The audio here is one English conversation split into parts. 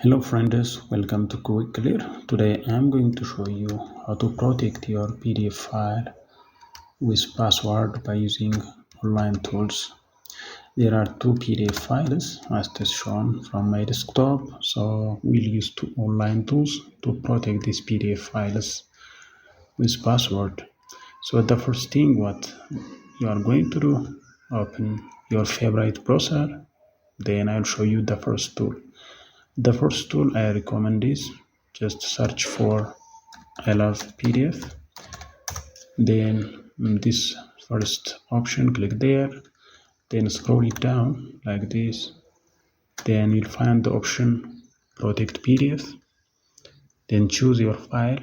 Hello friends, welcome to Quick Clear. Today I'm going to show you how to protect your PDF file with password by using online tools. There are two PDF files as is shown from my desktop, so we'll use two online tools to protect these PDF files with password. So the first thing what you are going to do, open your favorite browser, then I'll show you the first tool. The first tool I recommend is just search for I love PDF. Then this first option, click there. Then scroll it down like this. Then you'll find the option protect PDF. Then choose your file.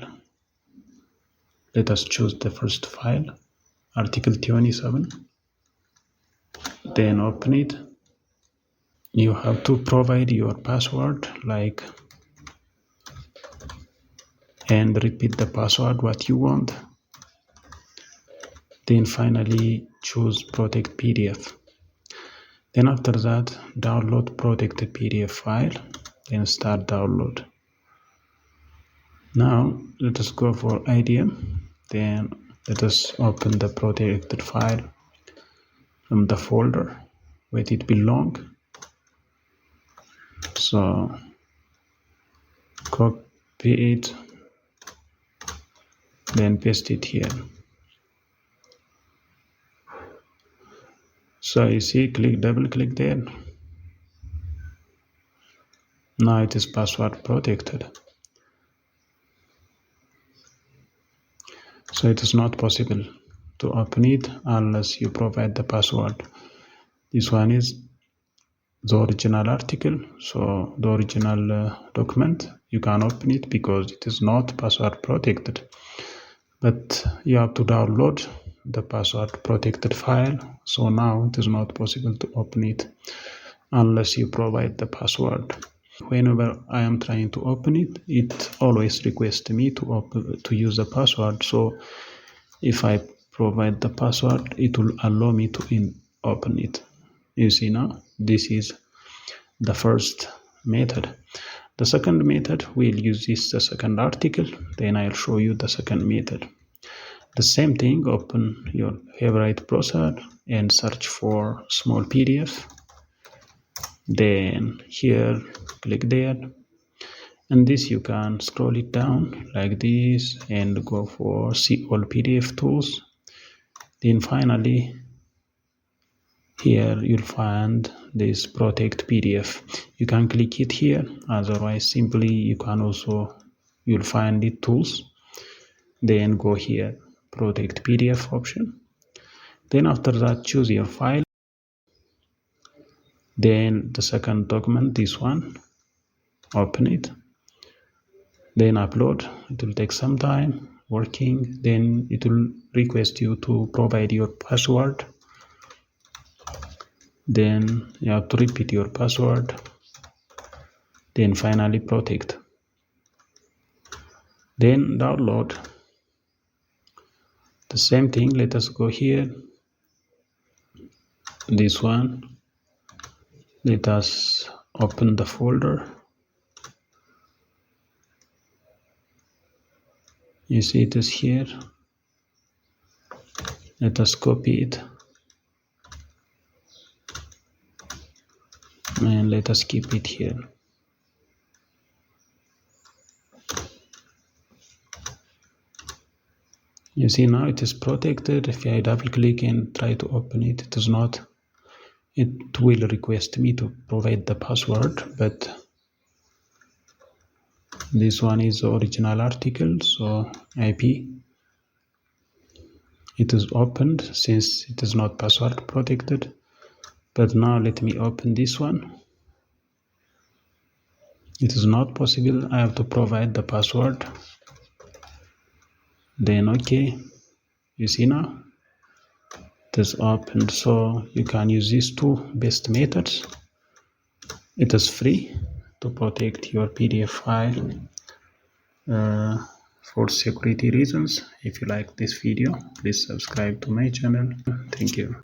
Let us choose the first file, article 27. Then open it. You have to provide your password and repeat the password what you want. Then finally choose protect PDF. Then after that download protected PDF file, then start download. Now let us go for IDM. Then let us open the protected file from the folder where it belongs. So copy it, then paste it here. So you see, double click there. Now it is password protected. So it is not possible to open it unless you provide the password. This one is the original article, so the original document, you can open it because it is not password protected. But you have to download the password protected file, so now it is not possible to open it unless you provide the password. Whenever I am trying to open it, it always requests me to use the password. So if I provide the password, it will allow me to open it. You see now, this is the first method. The second method, we'll use the second article, then I'll show you the second method. The same thing, open your favorite browser and search for small PDF. Then here, click there. And this you can scroll it down like this and go for see all PDF tools. Then finally, here you'll find this protect PDF. You can click it here, otherwise simply you'll find the tools, then go here protect PDF option. Then after that choose your file, then the second document, this one, open it, then upload. It will take some time working, then it will request you to provide your password. Then you have to repeat your password, then finally protect, then download. The same thing, let us go here, this one, let us open the folder. You see it is here. Let us copy it and let us keep it here. You see now it is protected. If I double click and try to open it, it is not. It will request me to provide the password, but this one is the original article, so IP. It is opened since it is not password protected. But now let me open this one. It is not possible. I have to provide the password. Then okay, you see now it is opened. So you can use these two best methods. It is free to protect your PDF file for security reasons. If you like this video, please subscribe to my channel. Thank you.